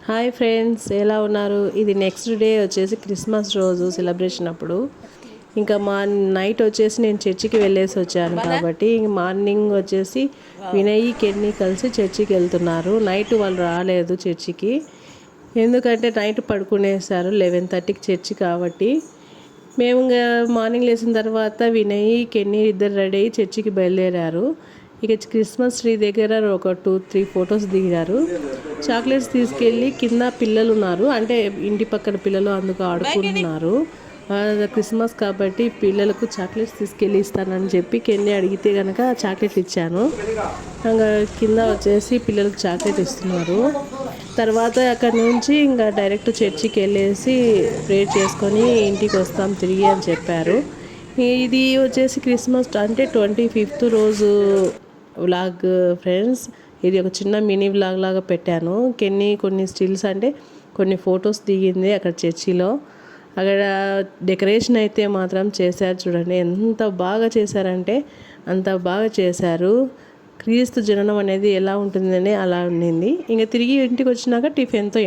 Hi friends, ఎలా ఉన్నారు? ఇది నెక్స్ట్ డే వచ్చేసి క్రిస్మస్ రోజు సెలబ్రేషన్ అప్పుడు ఇంకా నైట్ వచ్చేసి నేను చర్చికి వెళ్ళేసి వచ్చాను కాబట్టి మార్నింగ్ వచ్చేసి వినయ్ కెన్నీ కలిసి చర్చికి వెళ్తున్నారు. నైట్ వాళ్ళు రాలేదు చర్చికి, ఎందుకంటే నైట్ పడుకునేసారు 11:30కి చర్చి కాబట్టి. మేము మార్నింగ్ లేచిన తర్వాత వినయ్ కెన్నీ ఇద్దరు రెడీ అయ్యి చర్చికి బయలుదేరారు. ఇక క్రిస్మస్ ట్రీ దగ్గర ఒక 2-3 ఫొటోస్ దిగారు. చాక్లెట్స్ తీసుకెళ్ళి కింద పిల్లలు ఉన్నారు, అంటే ఇంటి పక్కన పిల్లలు అందుకు ఆడుకుంటున్నారు. క్రిస్మస్ కాబట్టి పిల్లలకు చాక్లెట్స్ తీసుకెళ్ళి ఇస్తానని చెప్పి కెన్నీ అడిగితే కనుక చాక్లెట్లు ఇచ్చాను. ఇంకా కింద వచ్చేసి పిల్లలకు చాక్లెట్ ఇస్తున్నారు. తర్వాత అక్కడ నుంచి ఇంకా డైరెక్ట్ చర్చికి వెళ్ళేసి ప్రేయర్ చేసుకొని ఇంటికి వస్తాం తిరిగి అని చెప్పారు. ఇది వచ్చేసి క్రిస్మస్ అంటే 25th రోజు వ్లాగ్ ఫ్రెండ్స్. ఇది ఒక చిన్న మినీ వ్లాగ్ లాగా పెట్టాను. కొన్ని స్టిల్స్ అంటే కొన్ని ఫొటోస్ దిగింది అక్కడ చర్చిలో. అక్కడ డెకరేషన్ అయితే మాత్రం చేశారు చూడండి, ఎంత బాగా చేశారంటే అంత బాగా చేశారు. క్రీస్తు జననం అనేది ఎలా ఉంటుందని అలా ఉండింది. ఇంకా తిరిగి ఇంటికి వచ్చినాక టిఫిన్తో